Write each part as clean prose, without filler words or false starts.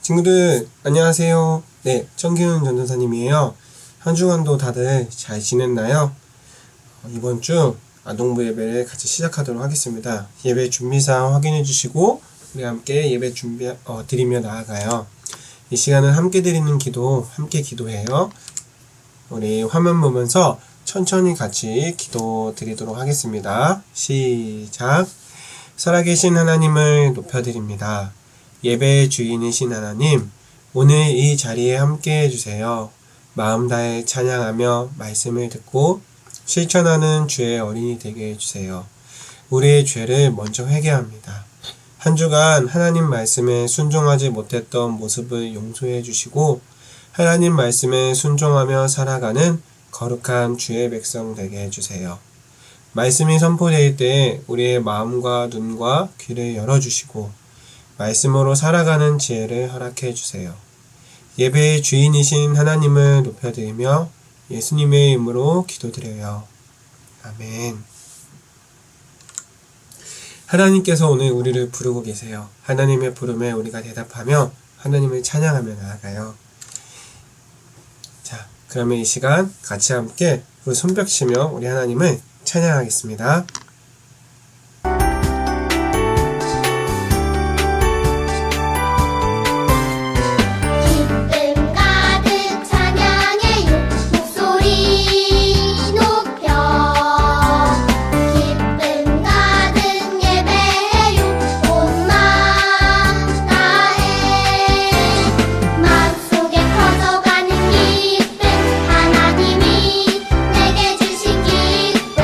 친구들 안녕하세요. 네, 정기훈 전도사님이에요. 한 주간도 다들 잘 지냈나요? 이번 주 아동부 예배를 같이 시작하도록 하겠습니다. 예배 준비사항 확인해 주시고 우리 함께 예배 드리며 나아가요. 이 시간은 함께 드리는 기도, 함께 기도해요. 우리 화면 보면서 천천히 같이 기도 드리도록 하겠습니다. 시작. 살아계신 하나님을 높여드립니다. 예배의 주인이신 하나님, 오늘 이 자리에 함께 해주세요. 마음 다해 찬양하며 말씀을 듣고 실천하는 주의 어린이 되게 해주세요. 우리의 죄를 먼저 회개합니다. 한 주간 하나님 말씀에 순종하지 못했던 모습을 용서해 주시고 하나님 말씀에 순종하며 살아가는 거룩한 주의 백성 되게 해주세요. 말씀이 선포될 때 우리의 마음과 눈과 귀를 열어주시고 말씀으로 살아가는 지혜를 허락해 주세요. 예배의 주인이신 하나님을 높여드리며 예수님의 이름으로 기도드려요. 아멘. 하나님께서 오늘 우리를 부르고 계세요. 하나님의 부름에 우리가 대답하며 하나님을 찬양하며 나아가요. 자, 그러면 이 시간 같이 함께 우리 손뼉 치며 우리 하나님을 찬양하겠습니다. 하나님이 내게 주신 기쁨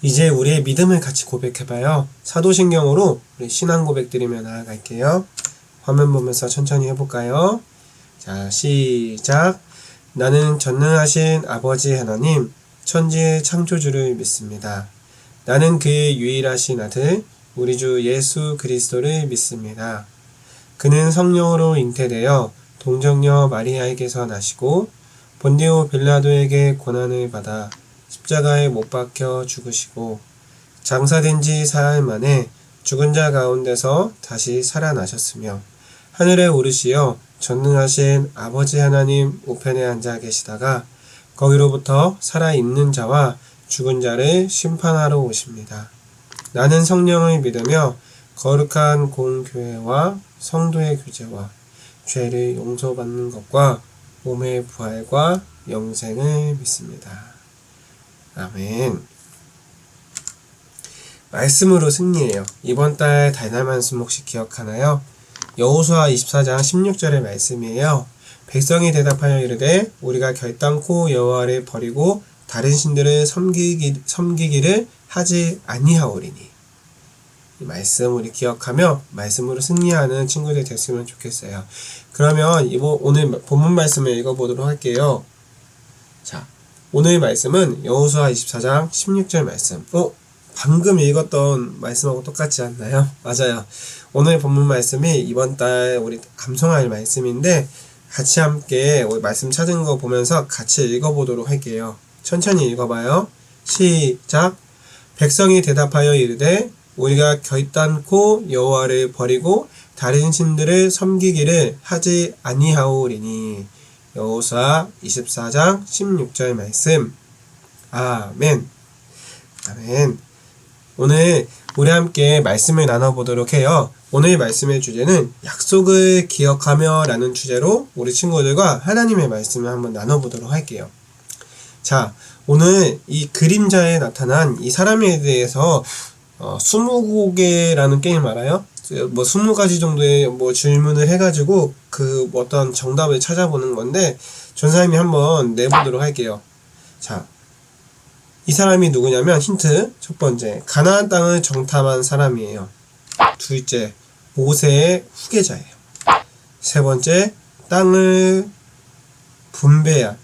이제 우리의 믿음을 같이 고백해봐요. 사도신경으로 우리 신앙 고백 드리며 나아갈게요. 화면 보면서 천천히 해볼까요? 자, 시작. 나는 전능하신 아버지 하나님, 천지의 창조주를 믿습니다. 나는 그의 유일하신 아들, 우리 주 예수 그리스도를 믿습니다. 그는 성령으로 잉태되어 동정녀 마리아에게서 나시고 본디오 빌라도에게 고난을 받아 십자가에 못 박혀 죽으시고 장사된 지 사흘 만에 죽은 자 가운데서 다시 살아나셨으며 하늘에 오르시어 전능하신 아버지 하나님 우편에 앉아 계시다가 거기로부터 살아있는 자와 죽은 자를 심판하러 오십니다. 나는 성령을 믿으며 거룩한 공교회와 성도의 교제와 죄를 용서받는 것과 몸의 부활과 영생을 믿습니다. 아멘. 말씀으로 승리해요. 이번 달 달날 말씀 혹시 기억하나요? 여호수아 24장 16절의 말씀이에요. 백성이 대답하여 이르되 우리가 결단코 여호와를 버리고 다른 신들을 섬기기를 하지 아니하오리니. 이 말씀 우리 기억하며 말씀으로 승리하는 친구들 됐으면 좋겠어요. 그러면 오늘 본문 말씀을 읽어보도록 할게요. 자, 오늘 말씀은 여호수아 24장 16절 말씀. 방금 읽었던 말씀하고 똑같지 않나요? 맞아요. 오늘 본문 말씀이 이번 달 우리 감성할 말씀인데 같이 함께 우리 말씀 찾은 거 보면서 같이 읽어보도록 할게요. 천천히 읽어봐요. 시작. 백성이 대답하여 이르되 우리가 결단코 여호와를 버리고 다른 신들을 섬기기를 하지 아니하오리니. 여호수아 24장 16절 말씀. 아멘. 아멘. 오늘 우리 함께 말씀을 나눠보도록 해요. 오늘 말씀의 주제는 약속을 기억하며 라는 주제로 우리 친구들과 하나님의 말씀을 한번 나눠보도록 할게요. 자, 오늘 이 그림자에 나타난 이 사람에 대해서 20곡이라는 게임 알아요? 20가지 정도의 질문을 해가지고 어떤 정답을 찾아보는 건데 전사님이 한번 내보도록 할게요. 자, 이 사람이 누구냐면 힌트 첫 번째, 가나안 땅을 정탐한 사람이에요. 둘째, 모세의 후계자예요. 세 번째, 땅을 분배한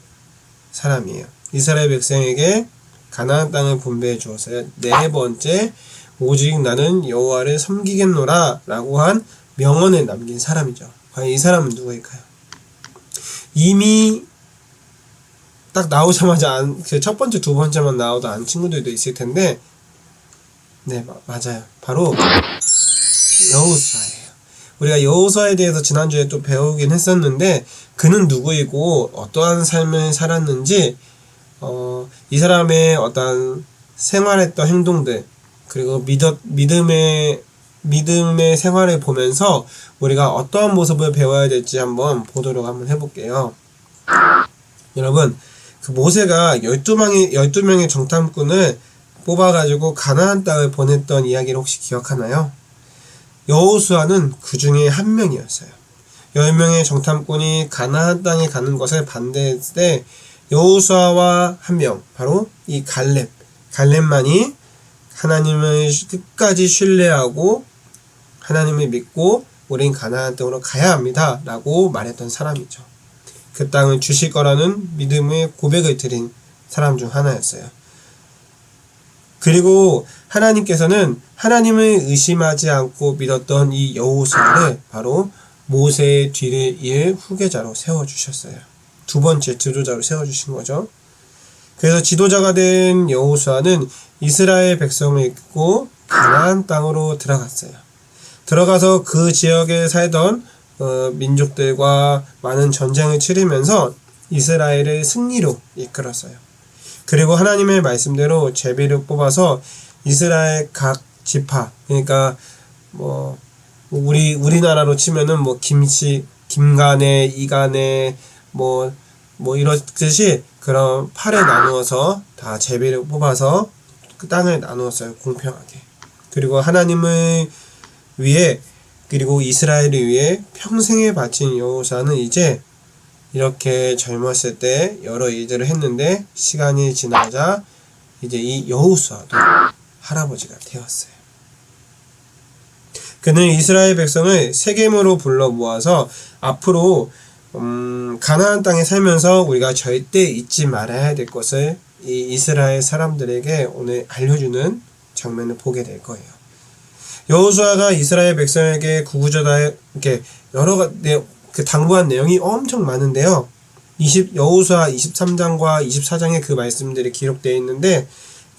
사람이에요. 이스라엘 백성에게 가나안 땅을 분배해 주었어요. 네 번째, 오직 나는 여호와를 섬기겠노라 라고 한 명언을 남긴 사람이죠. 과연 이 사람은 누구일까요? 이미 딱 나오자마자 첫 번째, 두 번째만 나오도 안 친구들도 있을 텐데, 네, 맞아요. 바로 여호수아예요. 우리가 여호수아에 대해서 지난주에 또 배우긴 했었는데, 그는 누구이고 어떠한 삶을 살았는지, 이 사람의 어떤 생활했던 행동들, 그리고 믿음의 생활을 보면서 우리가 어떠한 모습을 배워야 될지 한번 해볼게요. 여러분, 그 모세가 12명의 정탐꾼을 뽑아가지고 가나안 땅을 보냈던 이야기를 혹시 기억하나요? 여호수아는 그 중에 한 명이었어요. 10명의 정탐꾼이 가나안 땅에 가는 것을 반대했을 때 여호수아와 한 명, 바로 이 갈렙만이 하나님을 끝까지 신뢰하고 하나님을 믿고 우린 가나안 땅으로 가야 합니다 라고 말했던 사람이죠. 그 땅을 주실 거라는 믿음의 고백을 드린 사람 중 하나였어요. 그리고 하나님께서는 하나님을 의심하지 않고 믿었던 이 여호수아를 바로 모세의 뒤를 이을 후계자로 세워주셨어요. 두 번째 지도자로 세워주신 거죠. 그래서 지도자가 된 여호수아는 이스라엘 백성을 이끌고 가나안 땅으로 들어갔어요. 들어가서 그 지역에 살던 민족들과 많은 전쟁을 치르면서 이스라엘을 승리로 이끌었어요. 그리고 하나님의 말씀대로 제비를 뽑아서 이스라엘 각 지파, 그러니까 우리나라로 치면은 김간에, 이간에, 이렇듯이 그런 팔에 나누어서 다 제비를 뽑아서 그 땅을 나누었어요. 공평하게. 그리고 하나님을 위해, 그리고 이스라엘을 위해 평생에 바친 여호수아는 이제 이렇게 젊었을 때 여러 일들을 했는데 시간이 지나자 이제 이 여호수아도 할아버지가 되었어요. 그는 이스라엘 백성을 세겜으로 불러 모아서 앞으로 가나안 땅에 살면서 우리가 절대 잊지 말아야 될 것을 이 이스라엘 사람들에게 오늘 알려주는 장면을 보게 될 거예요. 여호수아가 이스라엘 백성에게 구구절절 이렇게 여러 가지 그 당부한 내용이 엄청 많은데요. 여호수아 23장과 24장에 그 말씀들이 기록되어 있는데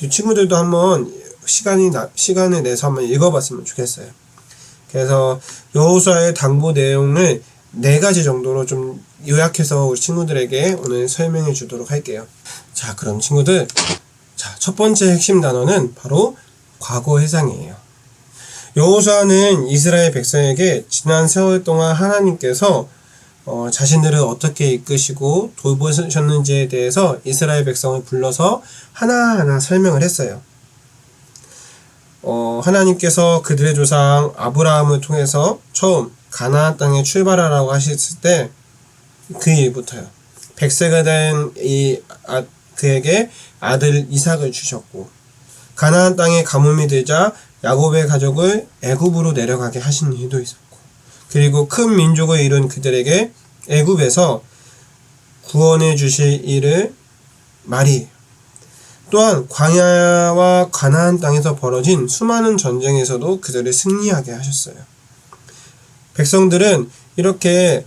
친구들도 한번 시간을 내서 한번 읽어봤으면 좋겠어요. 그래서 여호수아의 당부 내용을 4가지 정도로 좀 요약해서 우리 친구들에게 오늘 설명해 주도록 할게요. 자, 그럼 친구들, 첫 번째 핵심 단어는 바로 과거 회상이에요. 여호수아는 이스라엘 백성에게 지난 세월 동안 하나님께서 자신들을 어떻게 이끄시고 돌보셨는지에 대해서 이스라엘 백성을 불러서 하나하나 설명을 했어요. 하나님께서 그들의 조상 아브라함을 통해서 처음 가나안 땅에 출발하라고 하셨을 때 그 일부터요. 100세가 된 그에게 아들 이삭을 주셨고, 가나안 땅에 가뭄이 들자 야곱의 가족을 애굽으로 내려가게 하신 일도 있었고, 그리고 큰 민족을 이룬 그들에게 애굽에서 구원해 주실 일을 말이에요. 또한 광야와 가나안 땅에서 벌어진 수많은 전쟁에서도 그들을 승리하게 하셨어요. 백성들은 이렇게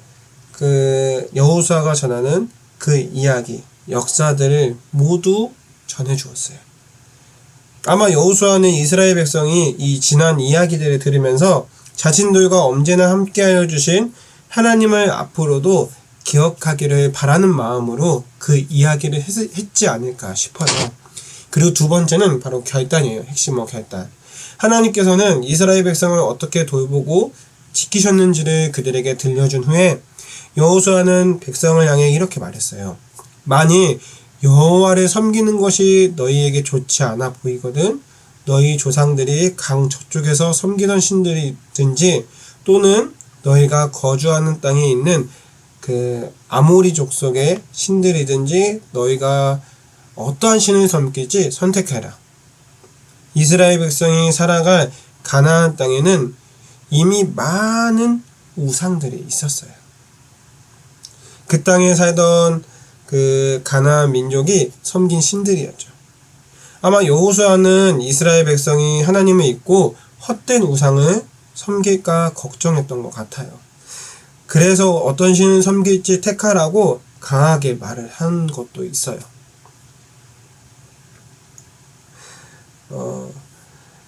그 여호수아가 전하는 그 이야기, 역사들을 모두 전해 주었어요. 아마 여호수아는 이스라엘 백성이 이 지난 이야기들을 들으면서 자신들과 언제나 함께하여 주신 하나님을 앞으로도 기억하기를 바라는 마음으로 그 이야기를 했지 않을까 싶어요. 그리고 두 번째는 바로 결단이에요. 핵심어 결단. 하나님께서는 이스라엘 백성을 어떻게 돌보고 지키셨는지를 그들에게 들려준 후에 여호수아는 백성을 향해 이렇게 말했어요. 만일 여호와를 섬기는 것이 너희에게 좋지 않아 보이거든 너희 조상들이 강 저쪽에서 섬기던 신들이든지 또는 너희가 거주하는 땅에 있는 그 아모리 족속의 신들이든지 너희가 어떠한 신을 섬길지 선택해라. 이스라엘 백성이 살아갈 가나안 땅에는 이미 많은 우상들이 있었어요. 그 땅에 살던 그 가나안 민족이 섬긴 신들이었죠. 아마 여호수아는 이스라엘 백성이 하나님을 잊고 헛된 우상을 섬길까 걱정했던 것 같아요. 그래서 어떤 신을 섬길지 택하라고 강하게 말을 한 것도 있어요.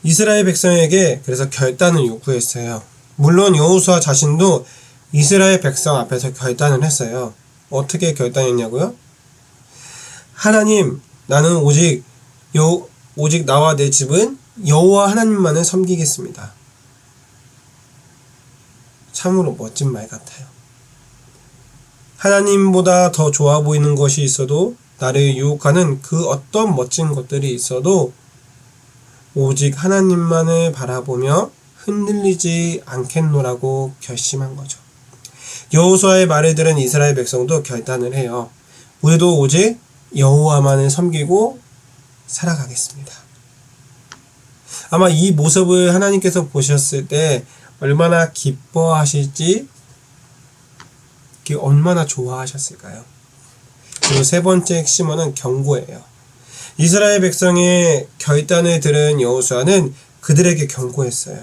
이스라엘 백성에게 그래서 결단을 요구했어요. 물론 여호수아 자신도 이스라엘 백성 앞에서 결단을 했어요. 어떻게 결단했냐고요? 하나님, 나는 오직 나와 내 집은 여호와 하나님만을 섬기겠습니다. 참으로 멋진 말 같아요. 하나님보다 더 좋아 보이는 것이 있어도, 나를 유혹하는 그 어떤 멋진 것들이 있어도 오직 하나님만을 바라보며 흔들리지 않겠노라고 결심한 거죠. 여호수아의 말을 들은 이스라엘 백성도 결단을 해요. 우리도 오직 여호와만을 섬기고 살아가겠습니다. 아마 이 모습을 하나님께서 보셨을 때 얼마나 기뻐하실지, 얼마나 좋아하셨을까요? 그리고 세 번째 핵심어는 경고예요. 이스라엘 백성의 결단을 들은 여호수아는 그들에게 경고했어요.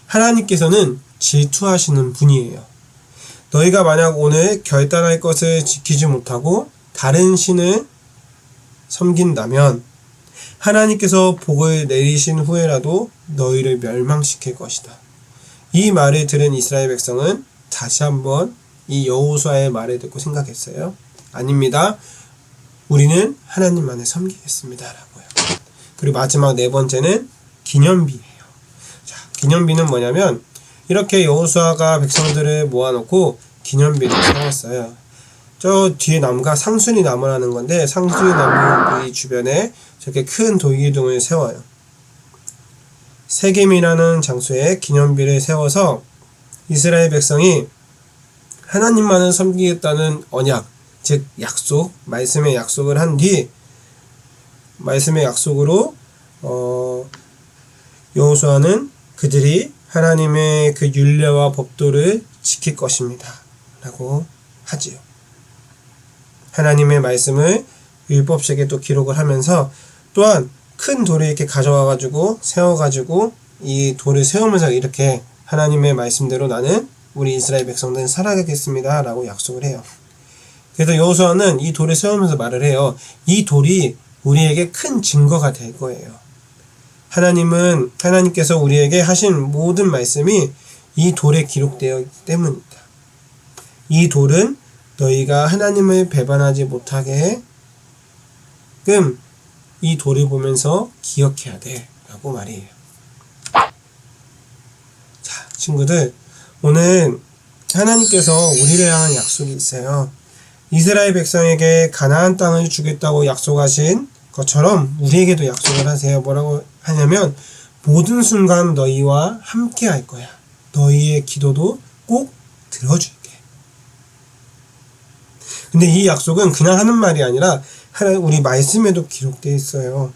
하나님께서는 질투하시는 분이에요. 너희가 만약 오늘 결단할 것을 지키지 못하고 다른 신을 섬긴다면 하나님께서 복을 내리신 후에라도 너희를 멸망시킬 것이다. 이 말을 들은 이스라엘 백성은 다시 한번 이 여호수아의 말을 듣고 생각했어요. 아닙니다. 우리는 하나님만을 섬기겠습니다. 라고요. 그리고 마지막 네 번째는 기념비예요. 자, 기념비는 뭐냐면 이렇게 여호수아가 백성들을 모아놓고 기념비를 세웠어요. 저 뒤에 나무가 상수리 나무라는 건데 상수리 나무 주변에 저렇게 큰 돌기둥을 세워요. 세겜이라는 장소에 기념비를 세워서 이스라엘 백성이 하나님만을 섬기겠다는 언약, 즉 약속, 말씀의 약속을 한 뒤 말씀의 약속으로 여호수아는 그들이 하나님의 그 율례와 법도를 지킬 것입니다 라고 하지요. 하나님의 말씀을 율법책에 또 기록을 하면서 또한 큰 돌을 이렇게 가져와가지고 세워가지고 이 돌을 세우면서 이렇게 하나님의 말씀대로 나는 우리 이스라엘 백성들은 살아가겠습니다 라고 약속을 해요. 그래서 여호수아는 이 돌을 세우면서 말을 해요. 이 돌이 우리에게 큰 증거가 될 거예요. 하나님께서 우리에게 하신 모든 말씀이 이 돌에 기록되어 있기 때문입니다. 이 돌은 너희가 하나님을 배반하지 못하게끔 이 돌을 보면서 기억해야 돼 라고 말이에요. 자, 친구들, 오늘 하나님께서 우리를 향한 약속이 있어요. 이스라엘 백성에게 가나안 땅을 주겠다고 약속하신 것처럼 우리에게도 약속을 하세요. 뭐라고 하냐면 모든 순간 너희와 함께 할 거야. 너희의 기도도 꼭 들어줄게. 근데 이 약속은 그냥 하는 말이 아니라 우리 말씀에도 기록되어 있어요.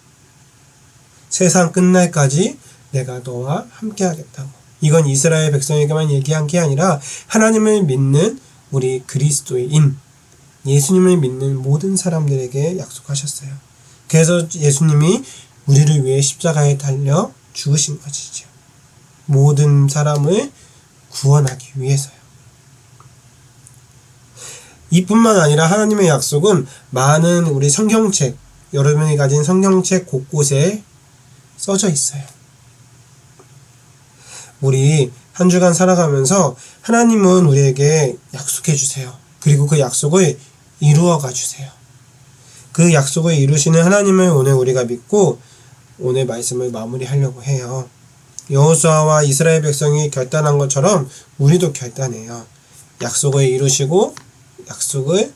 세상 끝날까지 내가 너와 함께 하겠다고. 이건 이스라엘 백성에게만 얘기한 게 아니라 하나님을 믿는 우리 그리스도인, 예수님을 믿는 모든 사람들에게 약속하셨어요. 그래서 예수님이 우리를 위해 십자가에 달려 죽으신 것이죠. 모든 사람을 구원하기 위해서요. 이뿐만 아니라 하나님의 약속은 많은 우리 성경책, 여러분이 가진 성경책 곳곳에 써져 있어요. 우리 한 주간 살아가면서 하나님은 우리에게 약속해 주세요. 그리고 그 약속을 이루어가 주세요. 그 약속을 이루시는 하나님을 오늘 우리가 믿고 오늘 말씀을 마무리하려고 해요. 여호수아와 이스라엘 백성이 결단한 것처럼 우리도 결단해요. 약속을 이루시고 약속을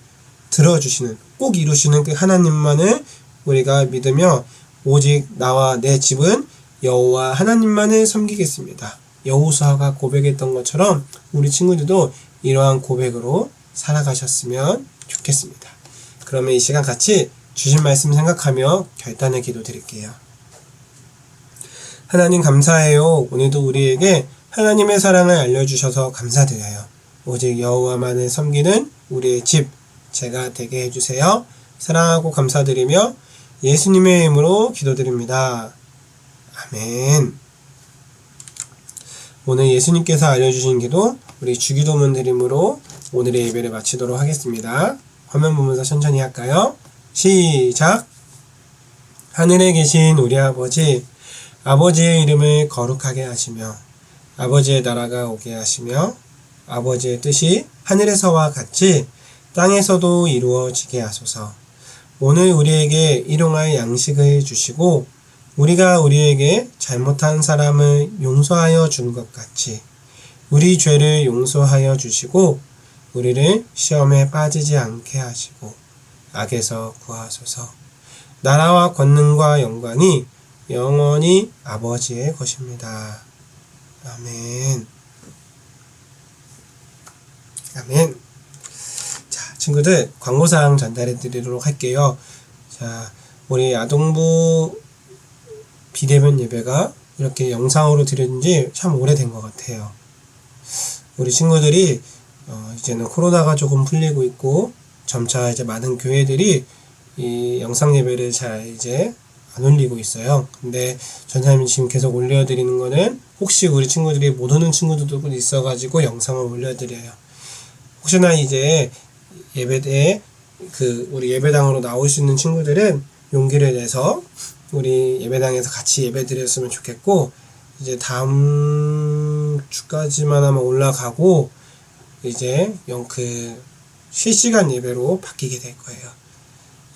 들어주시는, 꼭 이루시는 그 하나님만을 우리가 믿으며 오직 나와 내 집은 여호와 하나님만을 섬기겠습니다. 여호수아가 고백했던 것처럼 우리 친구들도 이러한 고백으로 살아가셨으면 좋겠습니다. 그러면 이 시간 같이 주신 말씀 생각하며 결단의 기도 드릴게요. 하나님 감사해요. 오늘도 우리에게 하나님의 사랑을 알려주셔서 감사드려요. 오직 여호와만을 섬기는 우리의 집 제가 되게 해주세요. 사랑하고 감사드리며 예수님의 이름으로 기도드립니다. 아멘. 오늘 예수님께서 알려주신 기도 우리 주기도문 드림으로 오늘의 예배를 마치도록 하겠습니다. 화면 보면서 천천히 할까요? 시작! 하늘에 계신 우리 아버지, 아버지의 이름을 거룩하게 하시며 아버지의 나라가 오게 하시며 아버지의 뜻이 하늘에서와 같이 땅에서도 이루어지게 하소서. 오늘 우리에게 일용할 양식을 주시고 우리가 우리에게 잘못한 사람을 용서하여 준 것 같이 우리 죄를 용서하여 주시고 우리를 시험에 빠지지 않게 하시고 악에서 구하소서. 나라와 권능과 영광이 영원히 아버지의 것입니다. 아멘. 아멘. 자, 친구들 광고사항 전달해 드리도록 할게요. 자, 우리 아동부 비대면 예배가 이렇게 영상으로 드려진 지 참 오래된 것 같아요. 우리 친구들이 이제는 코로나가 조금 풀리고 있고 점차 이제 많은 교회들이 이 영상 예배를 잘 이제 안 올리고 있어요. 근데 전사님이 지금 계속 올려드리는 거는 혹시 우리 친구들이 못 오는 친구들도 있어가지고 영상을 올려드려요. 혹시나 이제 예배에 우리 예배당으로 나올 수 있는 친구들은 용기를 내서 우리 예배당에서 같이 예배 드렸으면 좋겠고, 이제 다음 주까지만 하면 올라가고 이제 실시간 예배로 바뀌게 될 거예요.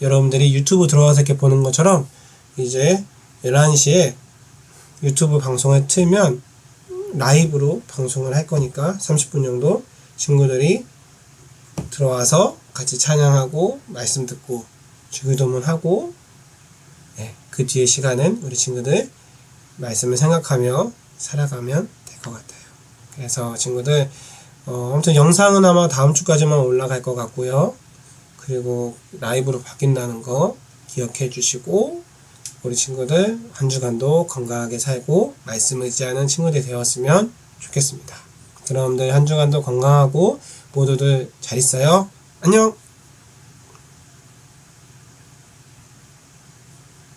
여러분들이 유튜브 들어와서 이렇게 보는 것처럼 이제 11시에 유튜브 방송을 틀면 라이브로 방송을 할 거니까 30분 정도 친구들이 들어와서 같이 찬양하고 말씀 듣고 주기도문 하고, 그 뒤에 시간은 우리 친구들 말씀을 생각하며 살아가면 될 것 같아요. 그래서 친구들 아무튼 영상은 아마 다음 주까지만 올라갈 것 같고요. 그리고 라이브로 바뀐다는 거 기억해 주시고, 우리 친구들 한 주간도 건강하게 살고 말씀을 의지하는 친구들이 되었으면 좋겠습니다. 그럼 여러분들 한 주간도 건강하고 모두들 잘 있어요. 안녕!